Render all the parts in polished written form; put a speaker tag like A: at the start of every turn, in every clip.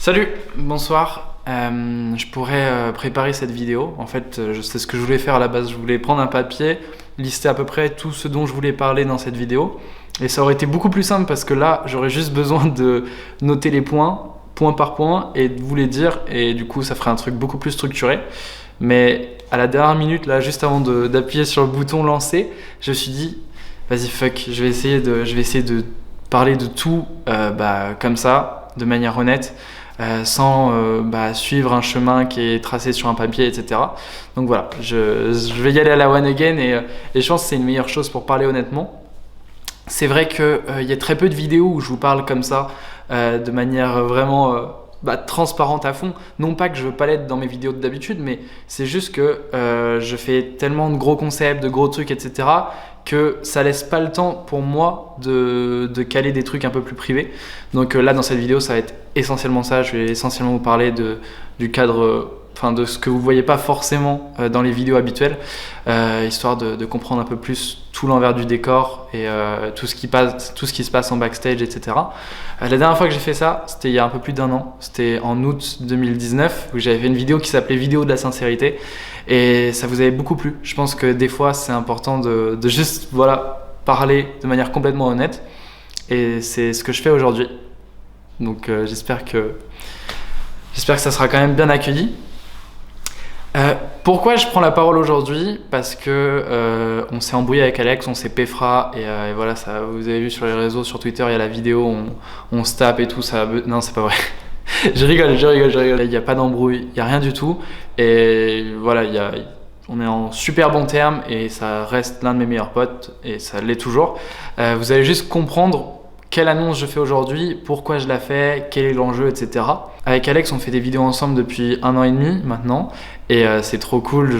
A: Salut, bonsoir. Je pourrais préparer cette vidéo. En fait, je sais ce que je voulais faire à la base. Je voulais prendre un papier, lister à peu près tout ce dont je voulais parler dans cette vidéo. Et ça aurait été beaucoup plus simple parce que là, j'aurais juste besoin de noter les points, point par point, et de vous les dire. Et du coup, ça ferait un truc beaucoup plus structuré. Mais à la dernière minute, là, juste avant d'appuyer sur le bouton lancer, je me suis dit, vas-y, fuck, je vais essayer de parler de tout comme ça, de manière honnête. Sans suivre un chemin qui est tracé sur un papier, etc. Donc voilà, je vais y aller à la one again et je pense que c'est une meilleure chose pour parler honnêtement. C'est vrai qu'il y a très peu de vidéos où je vous parle comme ça, de manière vraiment transparente à fond. Non pas que je veux pas l'être dans mes vidéos d'habitude, mais c'est juste que je fais tellement de gros concepts, de gros trucs, etc. que ça laisse pas le temps pour moi de caler des trucs un peu plus privés. Donc là, dans cette vidéo, ça va être essentiellement ça. Je vais essentiellement vous parler du cadre, de ce que vous voyez pas forcément dans les vidéos habituelles, histoire de comprendre un peu plus tout l'envers du décor et tout ce qui se passe en backstage, etc. La dernière fois que j'ai fait ça, c'était il y a un peu plus d'un an. C'était en août 2019 où j'avais fait une vidéo qui s'appelait Vidéo de la sincérité et ça vous avait beaucoup plu. Je pense que des fois, c'est important de juste parler de manière complètement honnête et c'est ce que je fais aujourd'hui. Donc j'espère que ça sera quand même bien accueilli. Pourquoi je prends la parole aujourd'hui? Parce que on s'est embrouillé avec Alex, on s'est péfra et voilà, ça, vous avez vu sur les réseaux, sur Twitter, il y a la vidéo, on se tape et tout, ça. Non, c'est pas vrai. je rigole. Il n'y a pas d'embrouille, il n'y a rien du tout. Et voilà, on est en super bon terme et ça reste l'un de mes meilleurs potes et ça l'est toujours. Vous allez juste comprendre quelle annonce je fais aujourd'hui, pourquoi je la fais, quel est l'enjeu, etc. Avec Alex, on fait des vidéos ensemble depuis 1 an et demi maintenant et c'est trop cool.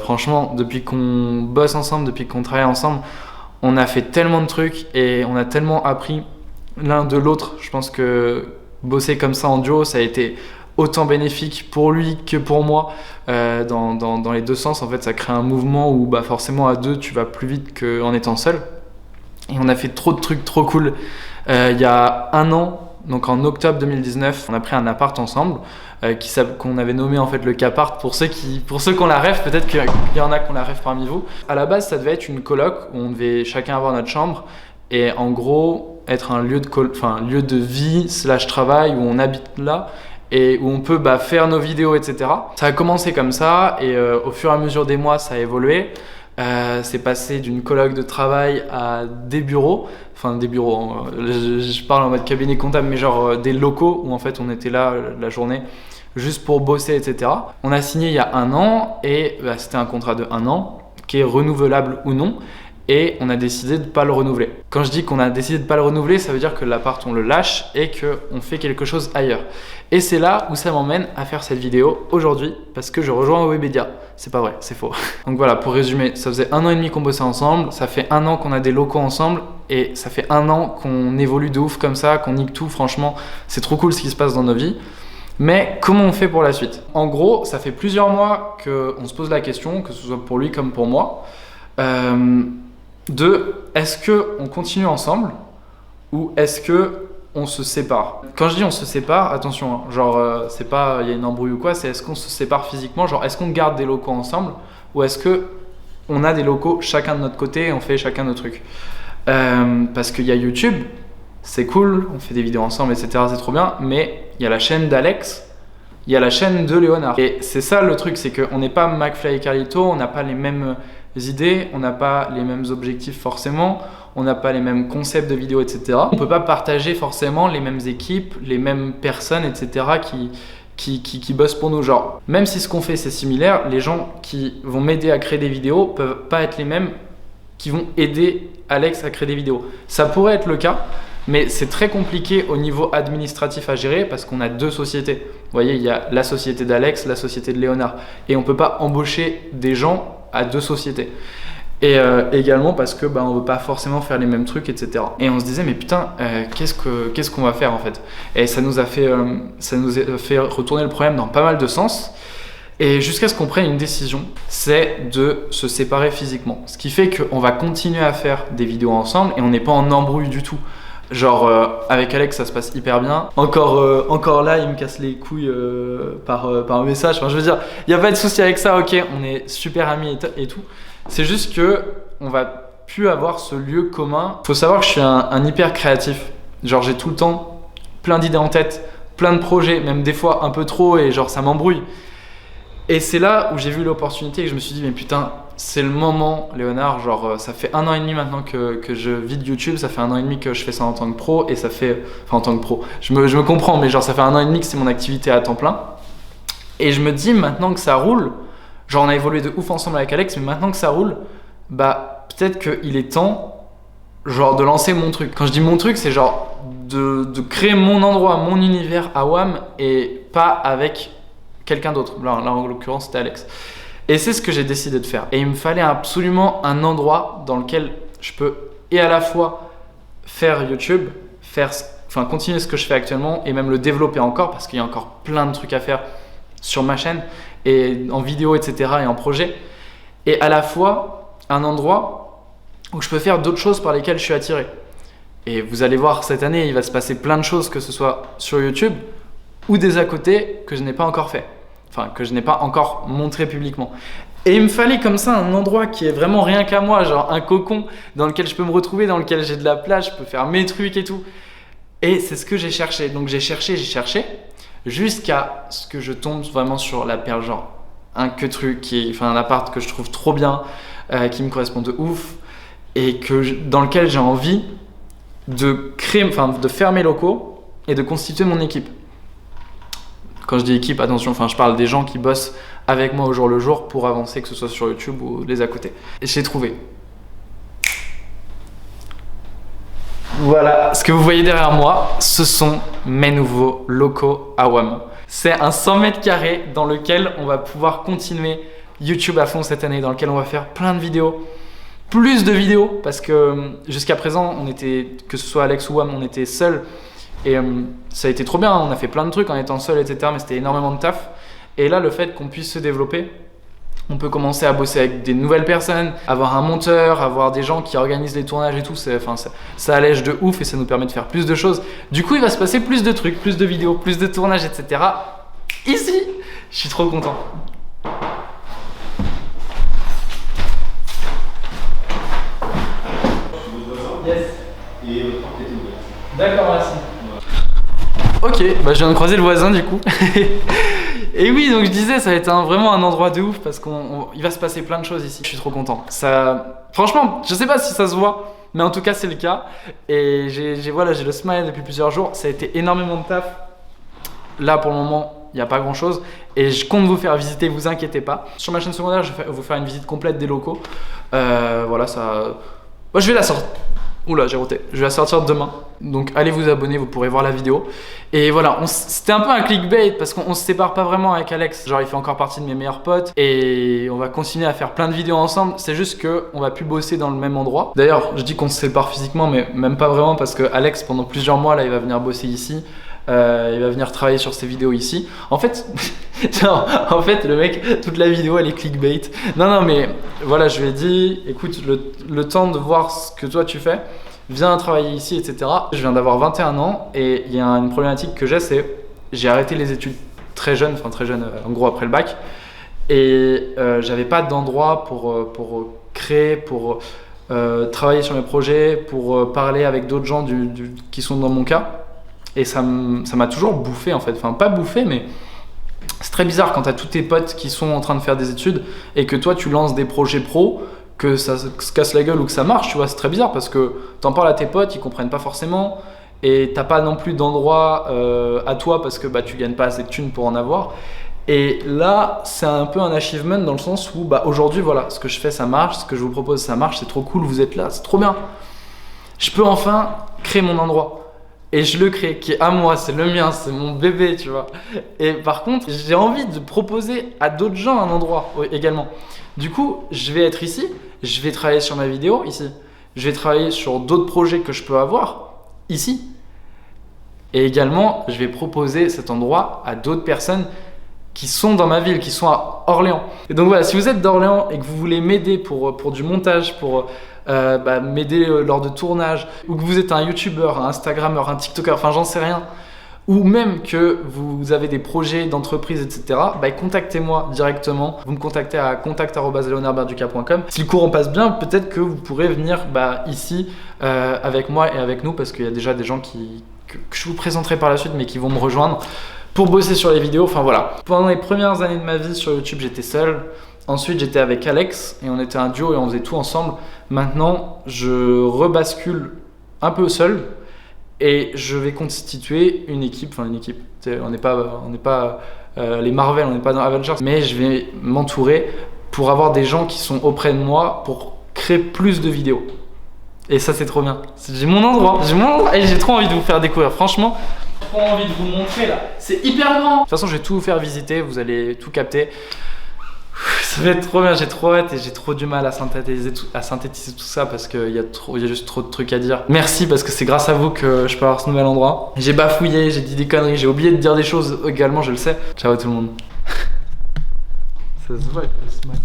A: Franchement, depuis qu'on bosse ensemble, depuis qu'on travaille ensemble, on a fait tellement de trucs et on a tellement appris l'un de l'autre. Je pense que bosser comme ça en duo, ça a été autant bénéfique pour lui que pour moi dans les deux sens. En fait, ça crée un mouvement où forcément à deux, tu vas plus vite qu'en étant seul. Et on a fait trop de trucs trop cool. Il y a 1 an, donc en octobre 2019, on a pris un appart ensemble qu'on avait nommé en fait le Capart. Pour ceux qui ont la rêve, peut-être qu'il y en a qui ont la rêve parmi vous. À la base, ça devait être une coloc où on devait chacun avoir notre chambre et en gros être un lieu de vie / travail où on habite là et où on peut faire nos vidéos, etc. Ça a commencé comme ça et au fur et à mesure des mois, ça a évolué. C'est passé d'une coloc de travail à des bureaux, je parle en mode cabinet comptable, mais des locaux où en fait on était là la journée juste pour bosser, etc. On a signé il y a 1 an et c'était un contrat de 1 an qui est renouvelable ou non et on a décidé de ne pas le renouveler. Quand je dis qu'on a décidé de ne pas le renouveler, ça veut dire que l'appart on le lâche et qu'on fait quelque chose ailleurs. Et c'est là où ça m'emmène à faire cette vidéo aujourd'hui parce que je rejoins Webedia. C'est pas vrai, c'est faux. Donc voilà, pour résumer, ça faisait 1 an et demi qu'on bossait ensemble, ça fait 1 an qu'on a des locaux ensemble et ça fait 1 an qu'on évolue de ouf comme ça, qu'on nique tout. Franchement, c'est trop cool ce qui se passe dans nos vies. Mais comment on fait pour la suite? En gros, ça fait plusieurs mois qu'on se pose la question, que ce soit pour lui comme pour moi, est-ce qu'on continue ensemble ou est-ce qu'on se sépare? Quand je dis on se sépare, attention, c'est pas il y a une embrouille ou quoi, c'est est-ce qu'on se sépare physiquement, est-ce qu'on garde des locaux ensemble ou est-ce qu'on a des locaux chacun de notre côté et on fait chacun nos trucs? Parce qu'il y a YouTube, c'est cool, on fait des vidéos ensemble, etc., c'est trop bien, mais il y a la chaîne d'Alex, il y a la chaîne de Léonard. Et c'est ça le truc, c'est qu'on n'est pas McFly et Carlito, on n'a pas les mêmes idées, on n'a pas les mêmes objectifs forcément, on n'a pas les mêmes concepts de vidéos, etc. On ne peut pas partager forcément les mêmes équipes, les mêmes personnes, etc. qui bossent pour nous. Même si ce qu'on fait c'est similaire, les gens qui vont m'aider à créer des vidéos peuvent pas être les mêmes qui vont aider Alex à créer des vidéos. Ça pourrait être le cas, mais c'est très compliqué au niveau administratif à gérer parce qu'on a 2 sociétés. Vous voyez, il y a la société d'Alex, la société de Léonard. Et on ne peut pas embaucher des gens à 2 sociétés. Et également parce que on veut pas forcément faire les mêmes trucs, etc. Et on se disait mais putain, qu'est-ce qu'on va faire en fait? Et ça nous a fait retourner le problème dans pas mal de sens. Et jusqu'à ce qu'on prenne une décision, c'est de se séparer physiquement. Ce qui fait qu'on va continuer à faire des vidéos ensemble et on n'est pas en embrouille du tout. Genre avec Alex ça se passe hyper bien. Encore là il me casse les couilles par message. Enfin je veux dire, il n'y a pas de souci avec ça, ok, on est super amis et tout. C'est juste que on va plus avoir ce lieu commun. Faut savoir que je suis un hyper créatif. Genre j'ai tout le temps plein d'idées en tête, plein de projets, même des fois un peu trop et genre ça m'embrouille. Et c'est là où j'ai vu l'opportunité et que je me suis dit mais putain, c'est le moment, Léonard. Genre ça fait 1 an et demi maintenant que je vis de YouTube, ça fait 1 an et demi que je fais ça en tant que pro et ça fait, enfin en tant que pro, je me comprends, mais genre ça fait 1 an et demi que c'est mon activité à temps plein. Et je me dis maintenant que ça roule, genre on a évolué de ouf ensemble avec Alex, mais maintenant que ça roule, bah peut-être qu'il est temps genre de lancer mon truc. Quand je dis mon truc, c'est genre de créer mon endroit, mon univers à WAM et pas avec quelqu'un d'autre. Là en l'occurrence c'était Alex. Et c'est ce que j'ai décidé de faire. Et il me fallait absolument un endroit dans lequel je peux et à la fois faire YouTube, continuer ce que je fais actuellement et même le développer encore parce qu'il y a encore plein de trucs à faire sur ma chaîne et en vidéo, etc. et en projet. Et à la fois un endroit où je peux faire d'autres choses par lesquelles je suis attiré. Et vous allez voir cette année, il va se passer plein de choses, que ce soit sur YouTube ou des à côté que je n'ai pas encore fait. Enfin, que je n'ai pas encore montré publiquement. Et il me fallait comme ça un endroit qui est vraiment rien qu'à moi, genre un cocon dans lequel je peux me retrouver, dans lequel j'ai de la place, je peux faire mes trucs et tout. Et c'est ce que j'ai cherché. Donc j'ai cherché, jusqu'à ce que je tombe vraiment sur la perle, genre un truc un appart que je trouve trop bien, qui me correspond de ouf et dans lequel j'ai envie de faire mes locaux et de constituer mon équipe. Quand je dis équipe, attention, je parle des gens qui bossent avec moi au jour le jour pour avancer, que ce soit sur YouTube ou les à côté. Et j'ai trouvé. Voilà, ce que vous voyez derrière moi, ce sont mes nouveaux locaux à WAM. C'est un 100 mètres carrés dans lequel on va pouvoir continuer YouTube à fond cette année, dans lequel on va faire plein de vidéos. Plus de vidéos, parce que jusqu'à présent, que ce soit Alex ou WAM, on était seuls. Et ça a été trop bien, on a fait plein de trucs en étant seul, etc. Mais c'était énormément de taf. Et là, le fait qu'on puisse se développer, on peut commencer à bosser avec des nouvelles personnes, avoir un monteur, avoir des gens qui organisent les tournages et tout. Ça allège de ouf et ça nous permet de faire plus de choses. Du coup, il va se passer plus de trucs, plus de vidéos, plus de tournages, etc. Ici, je suis trop content. Yes. Et votre porte est ouverte. D'accord, merci. Ok, bah je viens de croiser le voisin du coup. Et oui, donc je disais, ça va être vraiment un endroit de ouf parce qu'il va se passer plein de choses ici. Je suis trop content. Franchement, je sais pas si ça se voit, mais en tout cas c'est le cas. Et j'ai le smile depuis plusieurs jours. Ça a été énormément de taf. Là pour le moment, il n'y a pas grand chose. Et je compte vous faire visiter, vous inquiétez pas. Sur ma chaîne secondaire, je vais vous faire une visite complète des locaux. Voilà, ça. Moi, je vais la sortir. Oula, j'ai roté. Je vais la sortir demain. Donc allez vous abonner, vous pourrez voir la vidéo. Et voilà, c'était un peu un clickbait parce qu'on se sépare pas vraiment avec Alex. Genre il fait encore partie de mes meilleurs potes et on va continuer à faire plein de vidéos ensemble. C'est juste qu'on va plus bosser dans le même endroit. D'ailleurs, je dis qu'on se sépare physiquement, mais même pas vraiment parce que Alex, pendant plusieurs mois, là, il va venir bosser ici. Il va venir travailler sur ses vidéos ici. En fait, le mec, toute la vidéo, elle est clickbait. Non, mais voilà, je lui ai dit, écoute, le temps de voir ce que toi tu fais, viens travailler ici, etc. Je viens d'avoir 21 ans et il y a une problématique que j'ai arrêté les études très jeune, en gros après le bac. Et j'avais pas d'endroit pour créer, pour travailler sur mes projets, pour parler avec d'autres gens qui sont dans mon cas. Et ça m'a toujours bouffé en fait, enfin pas bouffé mais c'est très bizarre quand t'as tous tes potes qui sont en train de faire des études et que toi tu lances des projets pro, que ça se casse la gueule ou que ça marche, tu vois, c'est très bizarre parce que t'en parles à tes potes, ils comprennent pas forcément et t'as pas non plus d'endroit à toi parce que tu gagnes pas assez de thunes pour en avoir. Et là c'est un peu un achievement dans le sens où aujourd'hui voilà, ce que je fais ça marche, ce que je vous propose ça marche, c'est trop cool, vous êtes là, c'est trop bien. Je peux enfin créer mon endroit. Et je le crée, qui est à moi, c'est le mien, c'est mon bébé, tu vois. Et par contre, j'ai envie de proposer à d'autres gens un endroit également. Du coup, je vais être ici, je vais travailler sur ma vidéo ici. Je vais travailler sur d'autres projets que je peux avoir ici. Et également, je vais proposer cet endroit à d'autres personnes qui sont dans ma ville, qui sont à Orléans. Et donc voilà, si vous êtes d'Orléans et que vous voulez m'aider pour du montage, pour m'aider lors de tournage, ou que vous êtes un youtubeur, un instagrammeur, un tiktoker, enfin j'en sais rien, ou même que vous avez des projets d'entreprise, etc., contactez-moi directement. Vous me contactez à contact@leonardberduca.com. Si le courant passe bien, peut-être que vous pourrez venir ici avec moi et avec nous, parce qu'il y a déjà des gens que je vous présenterai par la suite, mais qui vont me rejoindre pour bosser sur les vidéos. Enfin voilà. Pendant les premières années de ma vie sur YouTube, j'étais seul. Ensuite, j'étais avec Alex et on était un duo et on faisait tout ensemble. Maintenant, je rebascule un peu seul. Et je vais constituer une équipe, on n'est pas les Marvel, on n'est pas dans Avengers, mais je vais m'entourer pour avoir des gens qui sont auprès de moi pour créer plus de vidéos. Et ça, c'est trop bien. J'ai mon endroit et j'ai trop envie de vous faire découvrir. Franchement, j'ai trop envie de vous montrer là. C'est hyper grand. De toute façon, je vais tout vous faire visiter, vous allez tout capter. Ça va être trop bien, j'ai trop hâte et j'ai trop du mal à synthétiser tout ça parce qu'il y a juste trop de trucs à dire. Merci parce que c'est grâce à vous que je peux avoir ce nouvel endroit. J'ai bafouillé, j'ai dit des conneries, j'ai oublié de dire des choses également, je le sais. Ciao tout le monde. Ça se voit, il y a le smile.